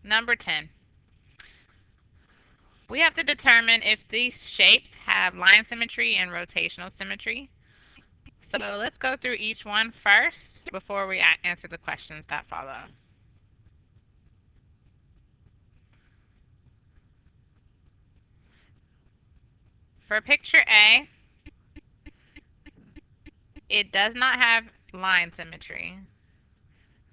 Number 10. We have to determine if these shapes have line symmetry and rotational symmetry. So let's go through each one first before we answer the questions that follow. For picture A, it does not have line symmetry.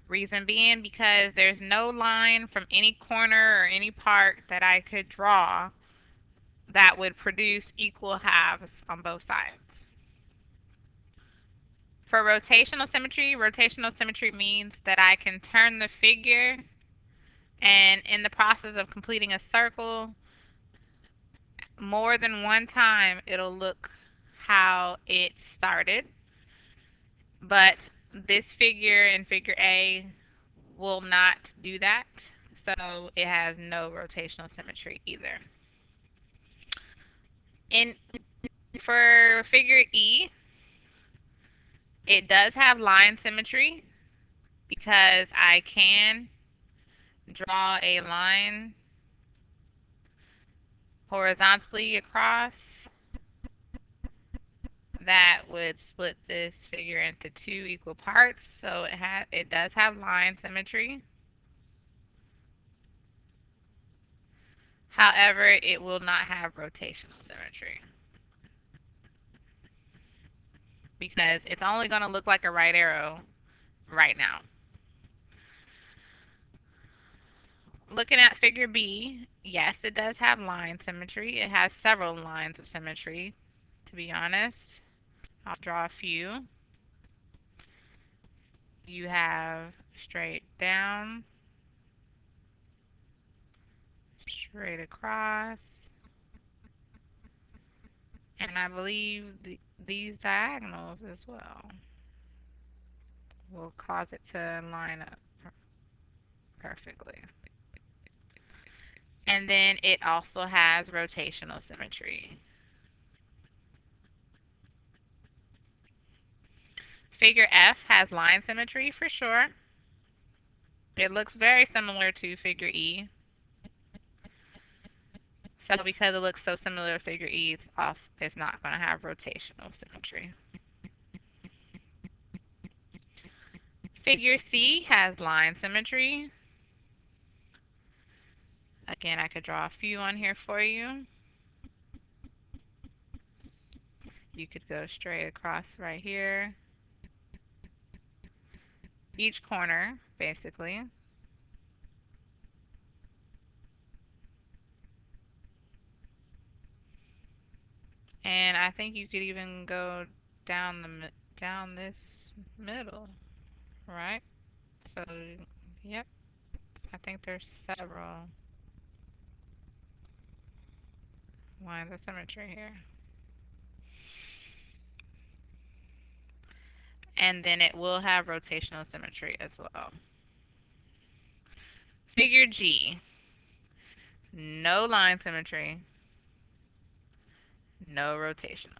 Reason being because there's no line from any corner or any part that I could draw that would produce equal halves on both sides. For rotational symmetry means that I can turn the figure, and in the process of completing a circle, more than one time it'll look how it started. But this figure in figure A will not do that, so it has no rotational symmetry either. In For figure E, it does have line symmetry because I can draw a line horizontally across that would split this figure into two equal parts. So it does have line symmetry. However, it will not have rotational symmetry because it's only going to look like a right arrow right now. Looking at figure B, yes, it does have line symmetry. It has several lines of symmetry, to be honest. I'll draw a few. You have straight down, straight across, and I believe these diagonals as well will cause it to line up perfectly. And then it also has rotational symmetry. Figure F has line symmetry for sure. It looks very similar to figure E. So because it looks so similar to figure E, it's not going to have rotational symmetry. Figure C has line symmetry. Again, I could draw a few on here for you. You could go straight across right here. Each corner, basically. And I think you could even go down this middle, right? So, yep, I think there's several lines of symmetry here. And then it will have rotational symmetry as well. Figure G, no line symmetry, no rotational.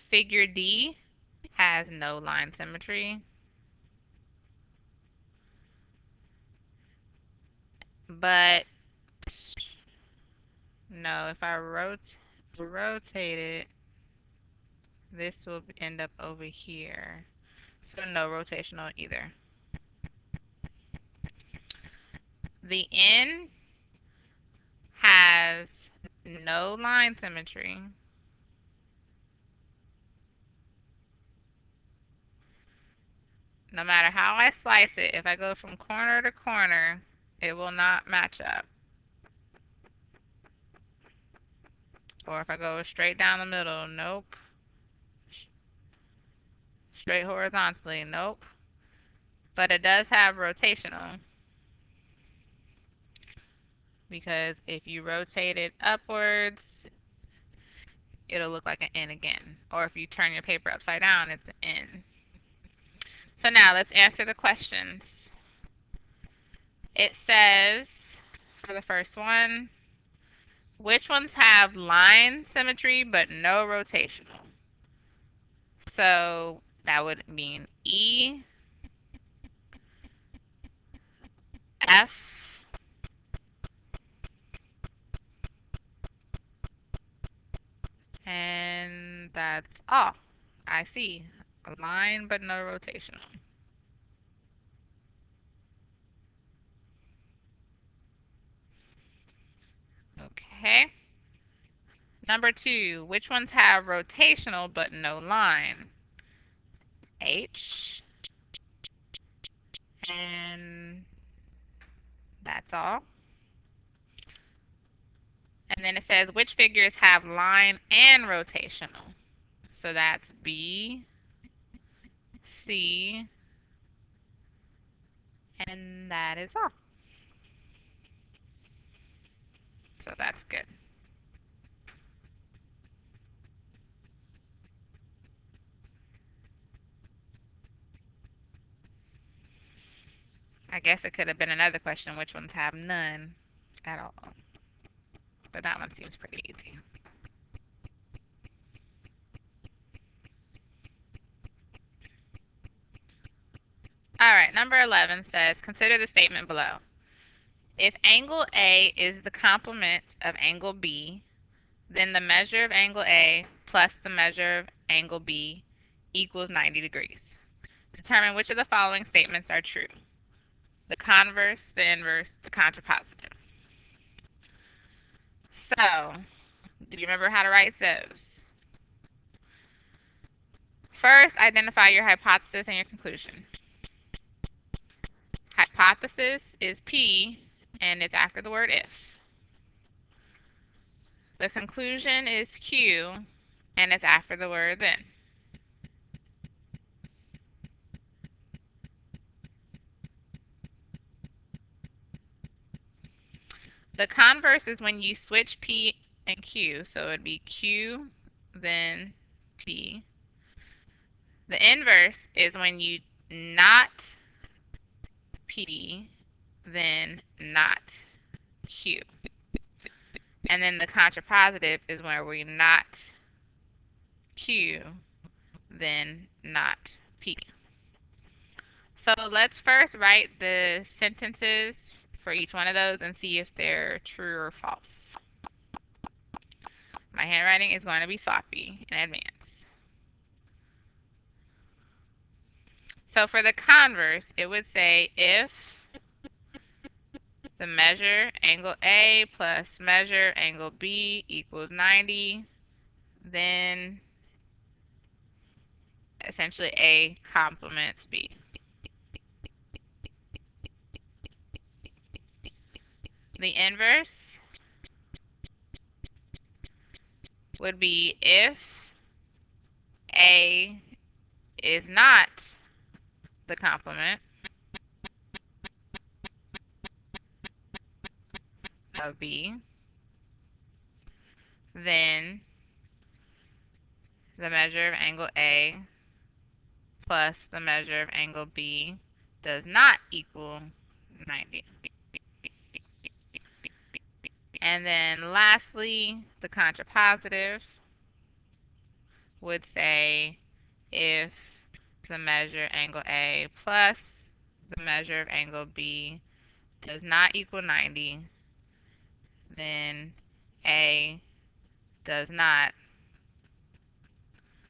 Figure D has no line symmetry, but no, if I rotate it, this will end up over here. So no rotational either. The N has no line symmetry. No matter how I slice it, if I go from corner to corner, it will not match up. Or if I go straight down the middle, nope. Straight horizontally, nope. But it does have rotational. Because if you rotate it upwards, it'll look like an N again. Or if you turn your paper upside down, it's an N. So now let's answer the questions. It says, for the first one, which ones have line symmetry but no rotational? So that would mean E, F, and that's all. I see. A line but no rotational. Okay. Number 2, which ones have rotational but no line? H, and that's all. And then it says which figures have line and rotational. So that's B, C, and that is all. So that's good. I guess it could have been another question, which ones have none at all. But that one seems pretty easy. All right, number 11 says, consider the statement below. If angle A is the complement of angle B, then the measure of angle A plus the measure of angle B equals 90 degrees. Determine which of the following statements are true. The converse, the inverse, the contrapositive. So, do you remember how to write those? First, identify your hypothesis and your conclusion. Hypothesis is P, and it's after the word if. The conclusion is Q, and it's after the word then. The converse is when you switch P and Q, so it'd be Q, then P. The inverse is when you not P, then not Q. And then the contrapositive is where we not Q, then not P. So let's first write the sentences for each one of those and see if they're true or false. My handwriting is going to be sloppy in advance. So for the converse, it would say if the measure angle A plus measure angle B equals 90, then essentially A complements B. The inverse would be if A is not the complement of B, then the measure of angle A plus the measure of angle B does not equal 90. And then lastly, the contrapositive would say if the measure angle A plus the measure of angle B does not equal 90, then A does not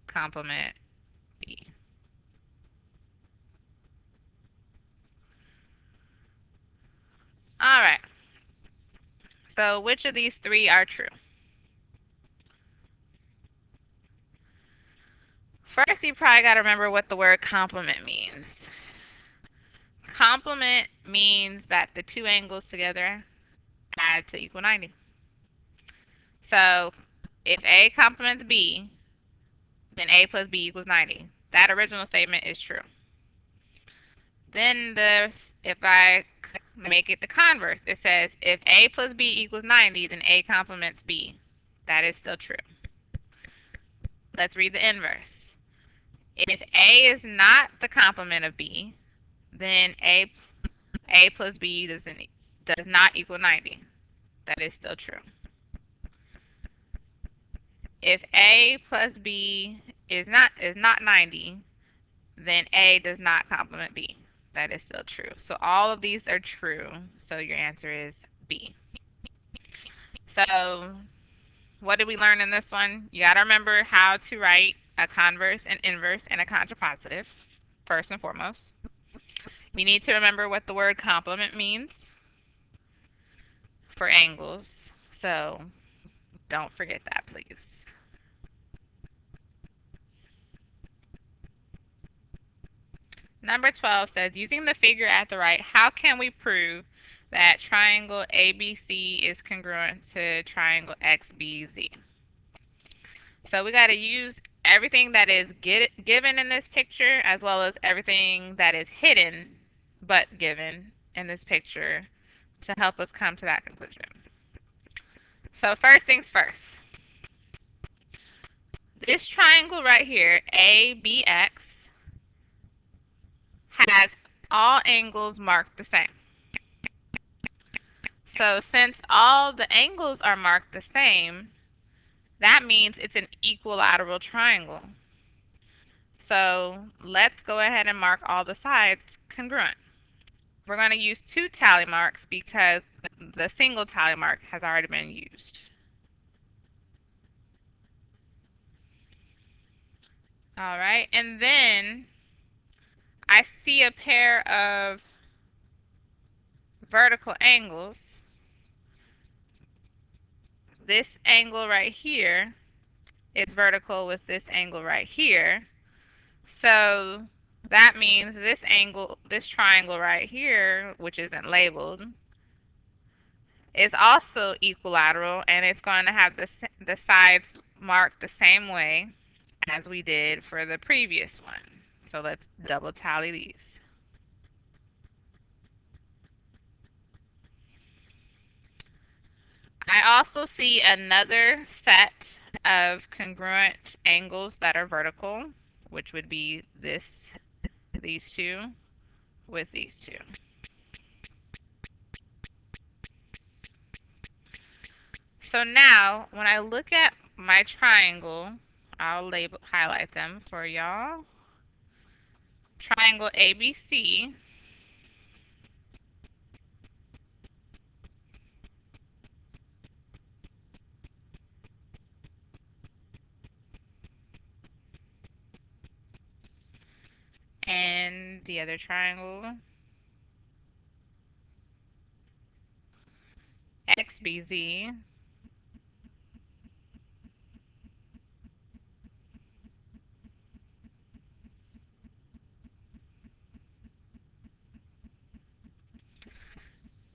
complement B. All right. So which of these three are true? First, you probably got to remember what the word complement means. Complement means that the two angles together add to equal 90. So if A complements B, then A plus B equals 90. That original statement is true. Then if I make it the converse, it says if A plus B equals 90, then A complements B. That is still true. Let's read the inverse. If A is not the complement of B, then A plus B does not equal 90. That is still true. If A plus B is not 90, then A does not complement B. that is still true. So all of these are true. So your answer is B. So what did we learn in this one? You got to remember how to write a converse, an inverse, and a contrapositive, first and foremost. We need to remember what the word complement means for angles. So don't forget that, please. Number 12 says, using the figure at the right, how can we prove that triangle ABC is congruent to triangle XBZ? So we got to use everything that is given in this picture as well as everything that is hidden but given in this picture to help us come to that conclusion. So first things first. This triangle right here, ABX, has all angles marked the same. So since all the angles are marked the same, that means it's an equilateral triangle. So let's go ahead and mark all the sides congruent. We're going to use 2 tally marks because the single tally mark has already been used. All right, and then I see a pair of vertical angles. This angle right here is vertical with this angle right here. So that means this angle, this triangle right here, which isn't labeled, is also equilateral, and it's going to have the sides marked the same way as we did for the previous one. So let's double tally these. I also see another set of congruent angles that are vertical, which would be these two with these two. So now when I look at my triangle, I'll highlight them for y'all. Triangle ABC and the other triangle XBZ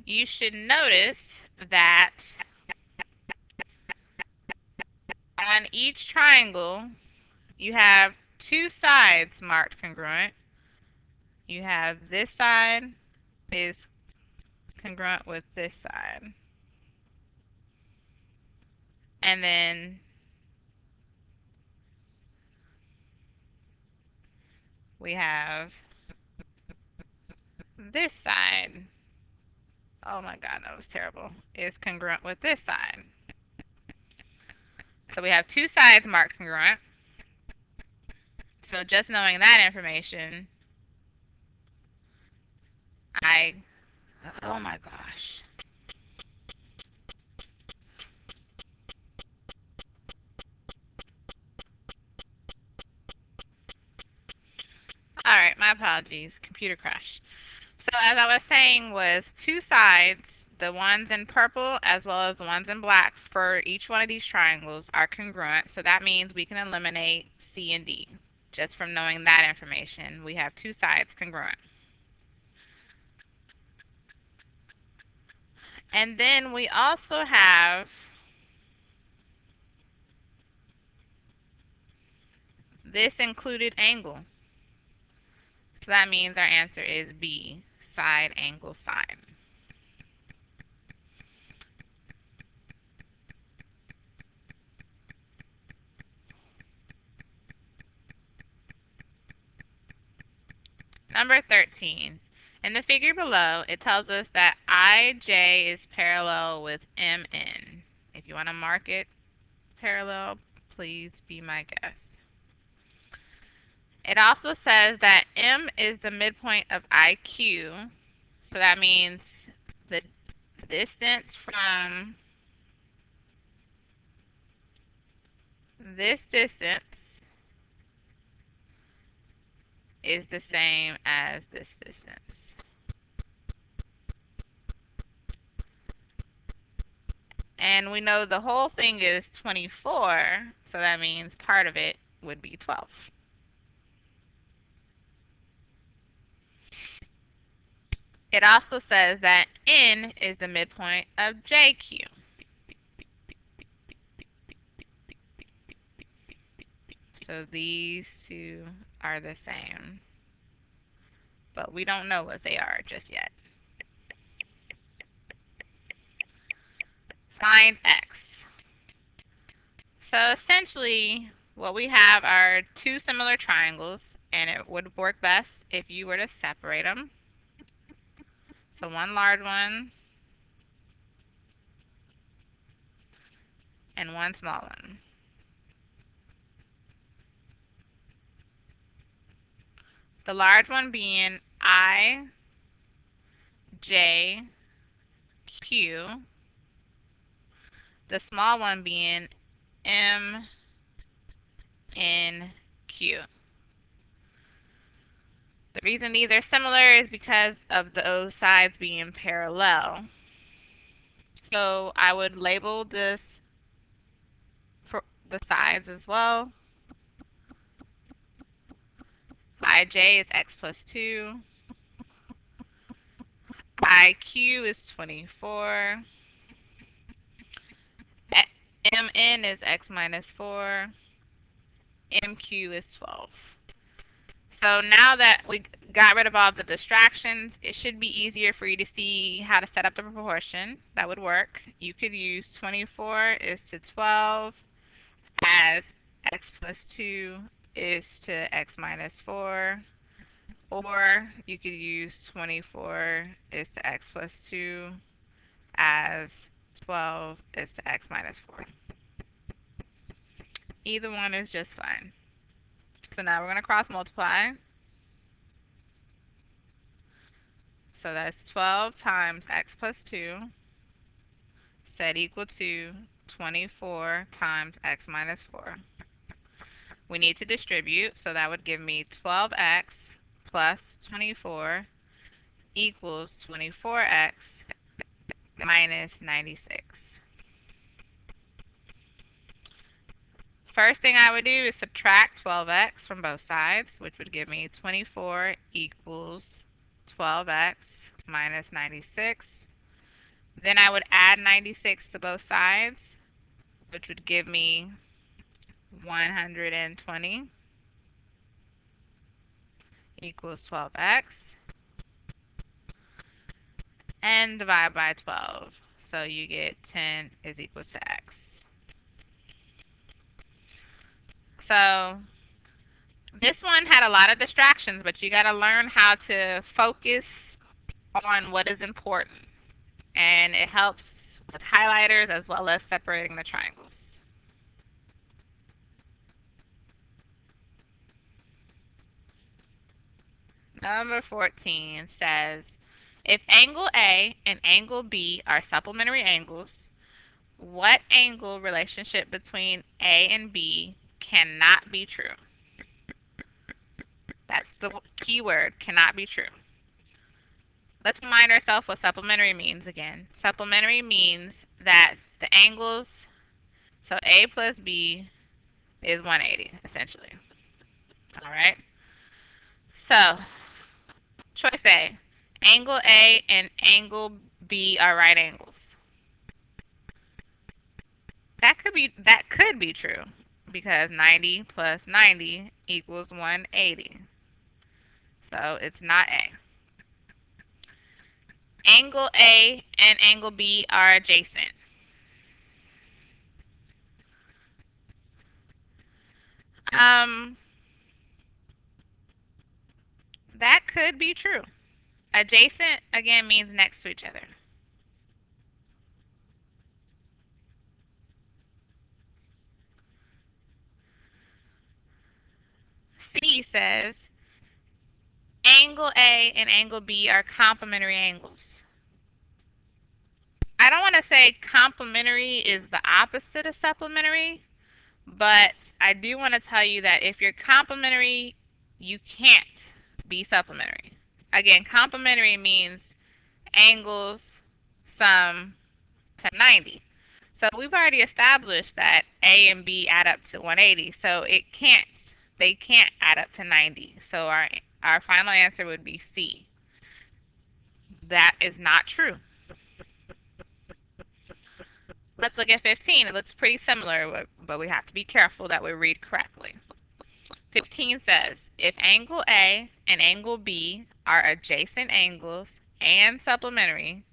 you should notice that on each triangle you have 2 sides marked congruent. You have this side is congruent with this side. And then we have this side. Oh my God, that was terrible. Is congruent with this side. So we have 2 sides marked congruent. So just knowing that information, oh my gosh. All right, my apologies, computer crash. So as I was saying was 2 sides, the ones in purple as well as the ones in black for each one of these triangles are congruent. So that means we can eliminate C and D. Just from knowing that information, we have 2 sides congruent. And then we also have this included angle. So that means our answer is B, side angle side. Number 13. In the figure below, it tells us that IJ is parallel with MN. If you want to mark it parallel, please be my guest. It also says that M is the midpoint of IQ. So that means the distance from this distance is the same as this distance. And we know the whole thing is 24, so that means part of it would be 12. It also says that N is the midpoint of JQ. So these two are the same, but we don't know what they are just yet. Find X. So essentially, what we have are two similar triangles, and it would work best if you were to separate them. So one large one and one small one. The large one being I, J, Q. The small one being M, N, Q. The reason these are similar is because of those sides being parallel. So I would label this for the sides as well. IJ is x plus 2. IQ is 24. MN is x minus 4. MQ is 12. So now that we got rid of all the distractions, it should be easier for you to see how to set up the proportion. That would work. You could use 24 is to 12 as x plus 2 is to x minus 4. Or you could use 24 is to x plus 2 as 12 is to x minus 4. Either one is just fine. So now we're going to cross multiply. So that's 12 times x plus 2 set equal to 24 times x minus 4. We need to distribute, so that would give me 12x plus 24 equals 24x minus 96. First thing I would do is subtract 12x from both sides, which would give me 24 equals 12x minus 96. Then I would add 96 to both sides, which would give me 120 equals 12x. And divide by 12. So you get 10 is equal to x. So this one had a lot of distractions, but you got to learn how to focus on what is important. And it helps with highlighters as well as separating the triangles. Number 14 says, if angle A and angle B are supplementary angles, what angle relationship between A and B cannot be true? That's the key word, cannot be true. Let's remind ourselves what supplementary means again. Supplementary means that the angles, so A plus B is 180, essentially. All right? So, choice A, angle A and angle B are right angles. That could be true because 90 plus 90 equals 180. So it's not A. Angle A and angle B are adjacent. That could be true. Adjacent again means next to each other. C says Angle A and angle B are complementary angles. I don't want to say complementary is the opposite of supplementary, but I do want to tell you that if you're complementary, you can't be supplementary. Again, complementary means angles sum to 90. So we've already established that A and B add up to 180. So they can't add up to 90. So our final answer would be C. That is not true. Let's look at 15. It looks pretty similar, but we have to be careful that we read correctly. 15 says, if angle A and angle B are adjacent angles and supplementary,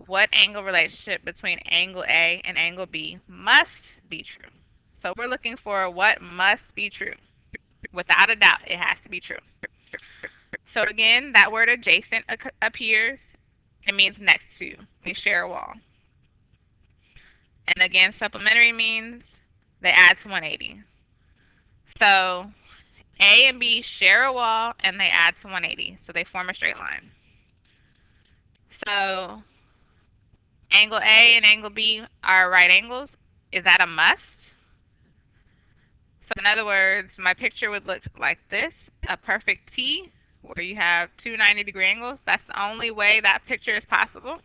what angle relationship between angle A and angle B must be true? So we're looking for what must be true. Without a doubt, it has to be true. So again, that word adjacent appears. It means next to. They share a wall. And again, supplementary means they add to 180. So A and B share a wall and they add to 180. So they form a straight line. So angle A and angle B are right angles. Is that a must? So in other words, my picture would look like this, a perfect T, where you have two 90-degree angles. That's the only way that picture is possible?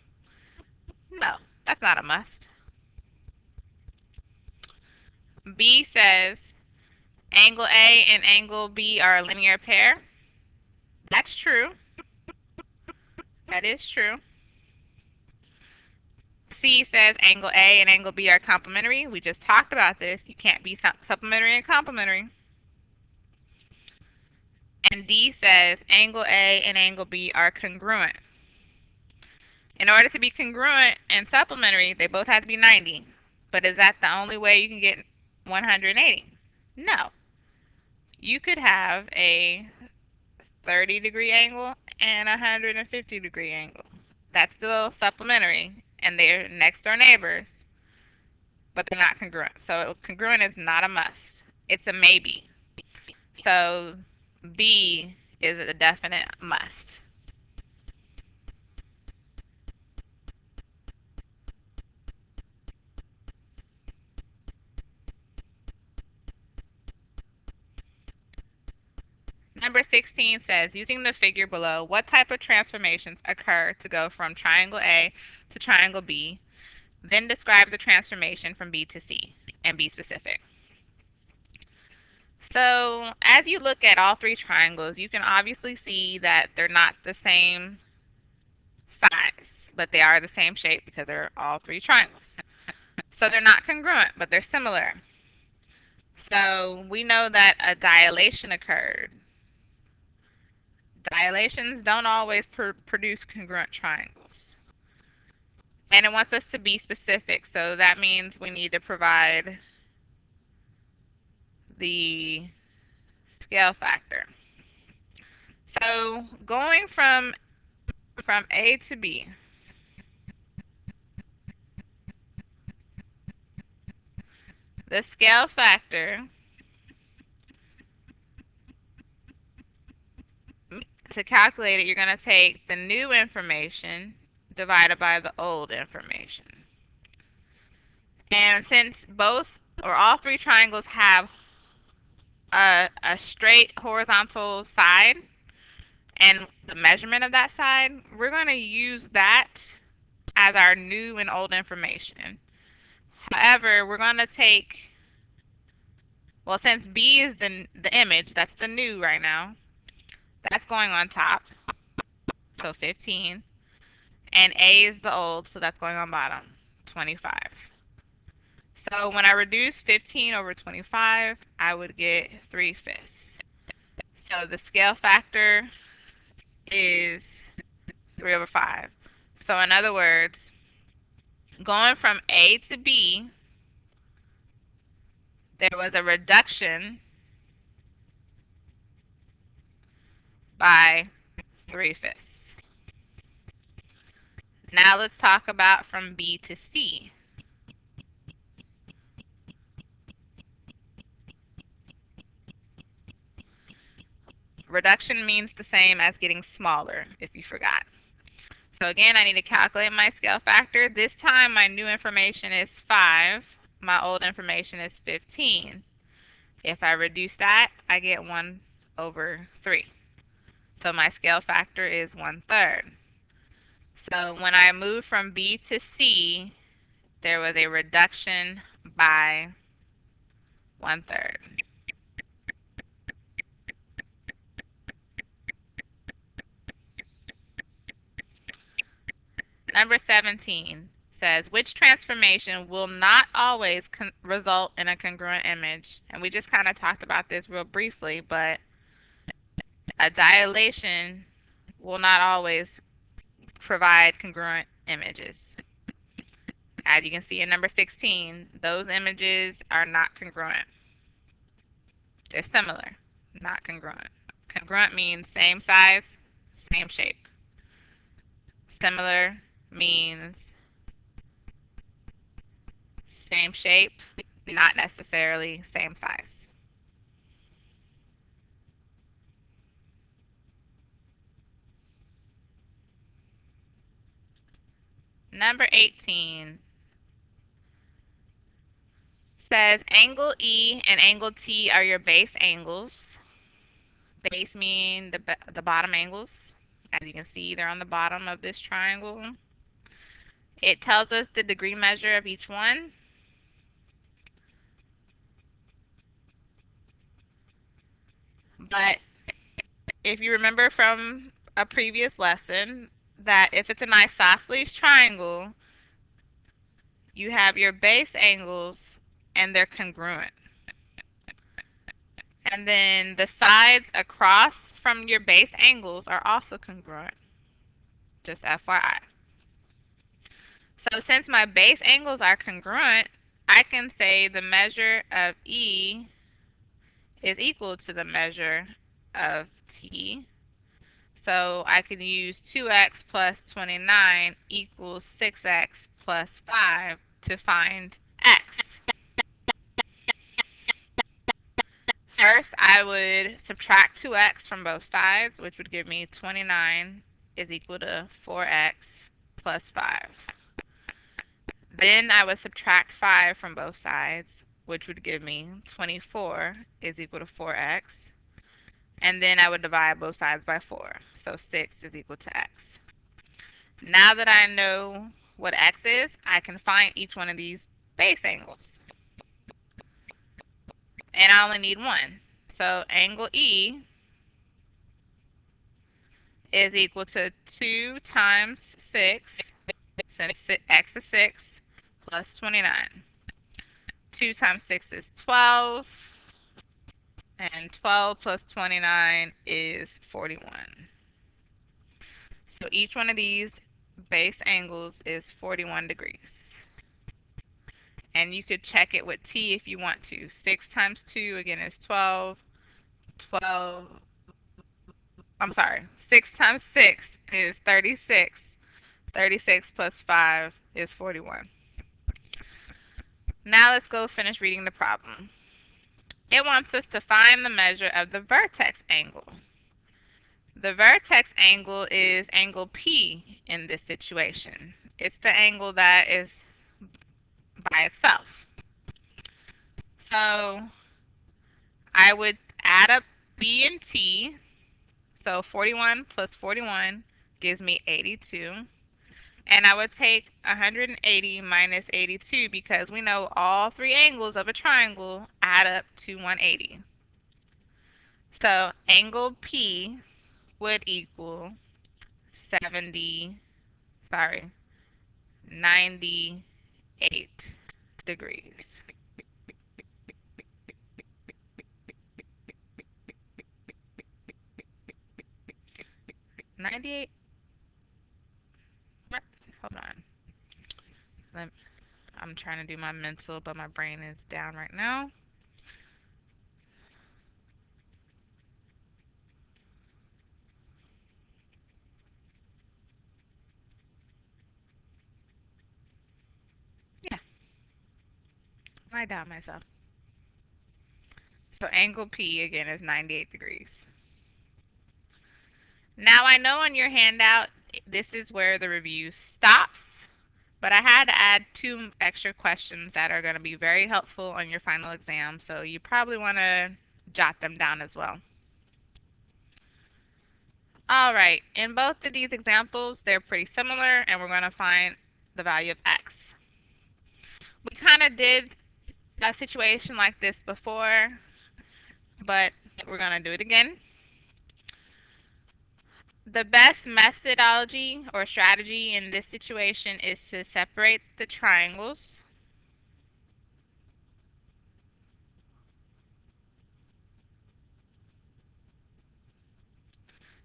No, that's not a must. B says angle A and angle B are a linear pair. That's true. That is true. C says angle A and angle B are complementary. We just talked about this. You can't be supplementary and complementary. And D says angle A and angle B are congruent. In order to be congruent and supplementary, they both have to be 90. But is that the only way you can get 180? No. You could have a 30-degree angle and a 150-degree angle. That's still supplementary, and they're next door neighbors, but they're not congruent. So congruent is not a must. It's a maybe. So B is a definite must. Number 16 says, using the figure below, what type of transformations occur to go from triangle A to triangle B? Then describe the transformation from B to C and be specific. So as you look at all three triangles, you can obviously see that they're not the same size, but they are the same shape because they're all three triangles. So they're not congruent, but they're similar. So we know that a dilation occurred. Dilations don't always produce congruent triangles. And it wants us to be specific, so that means we need to provide the scale factor. So going from A to B, the scale factor, to calculate it, you're going to take the new information divided by the old information. And since both or all three triangles have a straight horizontal side and the measurement of that side, we're going to use that as our new and old information. However, we're going to take, well, since B is the image, that's the new right now, that's going on top, so 15. And A is the old, so that's going on bottom, 25. So when I reduce 15 over 25, I would get 3/5. So the scale factor is 3/5. So in other words, going from A to B, there was a reduction by 3/5. Now let's talk about from B to C. reduction means the same as getting smaller, if you forgot. So again, I need to calculate my scale factor. This time my new information is 5. My old information is 15. If I reduce that, I get 1 over 3. So my scale factor is 1/3. So when I moved from B to C, there was a reduction by 1/3. Number 17 says, which transformation will not always result in a congruent image? And we just kind of talked about this real briefly, but a dilation will not always provide congruent images. As you can see in number 16, those images are not congruent. They're similar, not congruent. Congruent means same size, same shape. Similar means same shape, not necessarily same size. Number 18 says angle E and angle T are your base angles. Base mean the bottom angles. As you can see, they're on the bottom of this triangle. It tells us the degree measure of each one. But if you remember from a previous lesson, that if it's an isosceles triangle, you have your base angles and they're congruent. And then the sides across from your base angles are also congruent. Just FYI. So since my base angles are congruent, I can say the measure of E is equal to the measure of T. So I can use 2x plus 29 equals 6x plus 5 to find x. First, I would subtract 2x from both sides, which would give me 29 is equal to 4x plus 5. Then I would subtract 5 from both sides, which would give me 24 is equal to 4x. And then I would divide both sides by 4. So 6 is equal to x. Now that I know what x is, I can find each one of these base angles. And I only need one. So angle E is equal to 2 times 6, since x is 6, plus 29. 2 times 6 is 12, and 12 plus 29 is 41. So each one of these base angles is 41 degrees. And you could check it with T if you want to. 6 times 2, again, is 12. 6 times 6 is 36. 36 plus 5 is 41. Now let's go finish reading the problem. It wants us to find the measure of the vertex angle. The vertex angle is angle P in this situation. It's the angle that is by itself. So I would add up B and T. So 41 plus 41 gives me 82. And I would take 180 minus 82 because we know all three angles of a triangle add up to 180. So angle P would equal 98 degrees. Hold on. I'm trying to do my mental, but my brain is down right now. Yeah, I doubt myself. So angle P again is 98 degrees. Now I know on your handout, this is where the review stops, but I had to add 2 extra questions that are going to be very helpful on your final exam, so you probably want to jot them down as well. All right, in both of these examples, they're pretty similar, and we're going to find the value of x. We kind of did a situation like this before, but we're going to do it again. The best methodology or strategy in this situation is to separate the triangles.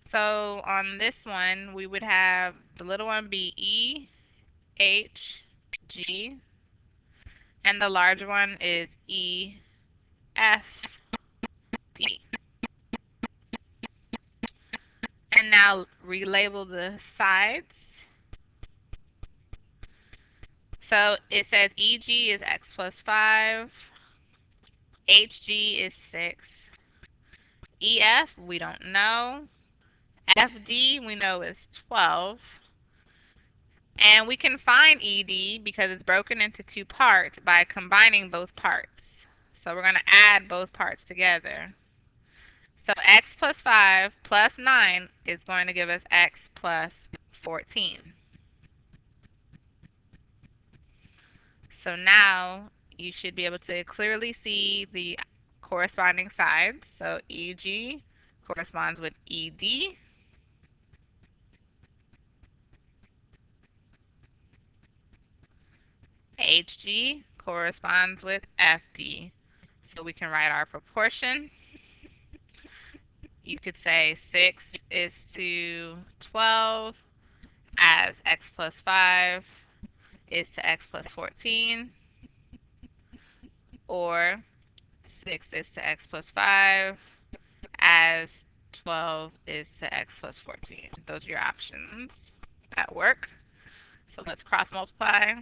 So on this one, we would have the little one be E, H, G, and the larger one is E, F, D. And now relabel the sides. So it says EG is x plus 5, HG is 6, EF we don't know, FD we know is 12, and we can find ED because it's broken into 2 parts by combining both parts. So we're going to add both parts together. So x plus 5 plus 9 is going to give us x plus 14. So now you should be able to clearly see the corresponding sides. So EG corresponds with ED. HG corresponds with FD. So we can write our proportion. You could say 6 is to 12 as x plus 5 is to x plus 14, or 6 is to x plus 5 as 12 is to x plus 14. Those are your options that work. So let's cross multiply.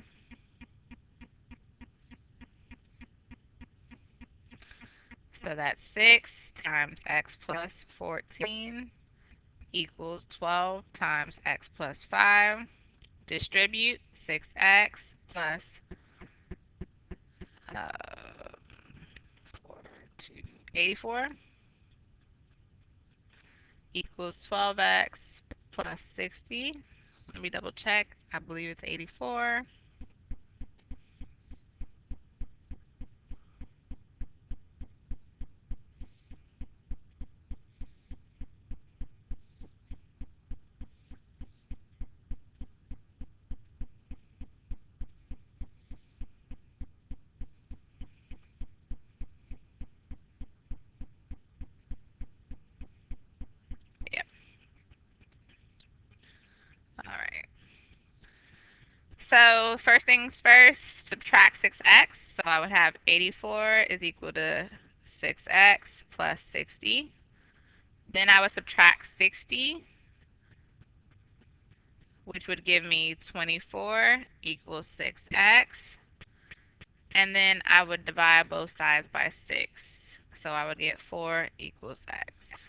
So that's 6 times x plus 14 equals 12 times x plus 5. Distribute 6x plus 84 equals 12x plus 60. Let me double check. I believe it's 84. Yep. All right. So first things first, subtract 6x. So I would have 84 is equal to 6x plus 60. Then I would subtract 60, which would give me 24 equals 6x. And then I would divide both sides by 6. So I would get 4 equals x.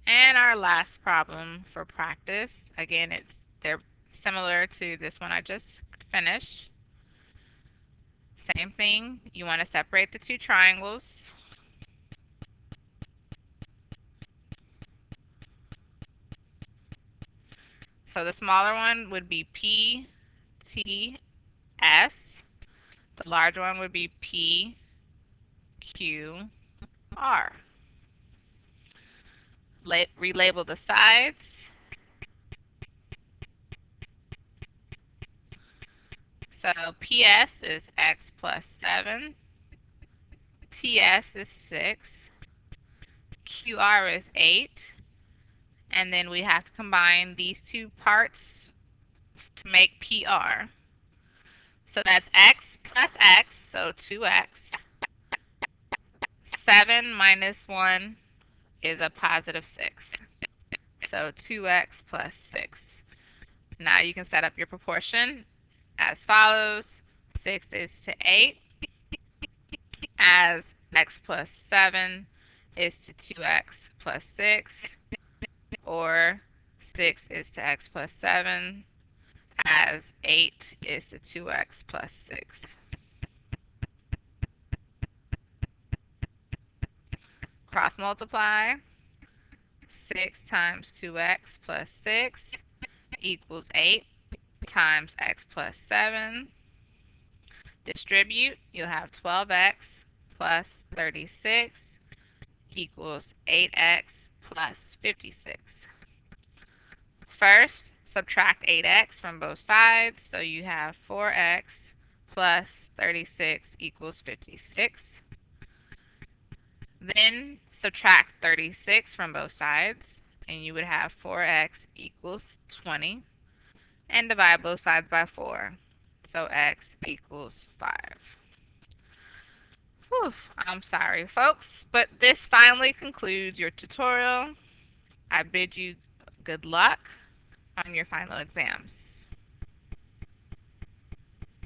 And our last problem for practice, again, they're similar to this one I just finished. Same thing, you want to separate the 2 triangles. So the smaller one would be PTS. The larger one would be PQR. Relabel the sides. So PS is x plus 7. TS is 6. QR is 8. And then we have to combine these 2 parts to make PR. So that's x plus x, so 2x. 7 minus 1 is a positive 6. So 2x plus 6. Now you can set up your proportion as follows. 6 is to 8. as x plus 7 is to 2x plus 6, or 6 is to x plus 7 as 8 is to 2x plus 6. Cross multiply. 6 times 2x plus 6 equals 8 times x plus 7. Distribute, you'll have 12x plus 36 equals 8x plus 56. First, subtract 8x from both sides, so you have 4x plus 36 equals 56. Then subtract 36 from both sides, and you would have 4x equals 20. And divide both sides by 4, so x equals 5. Whew, I'm sorry, folks, but this finally concludes your tutorial. I bid you good luck on your final exams.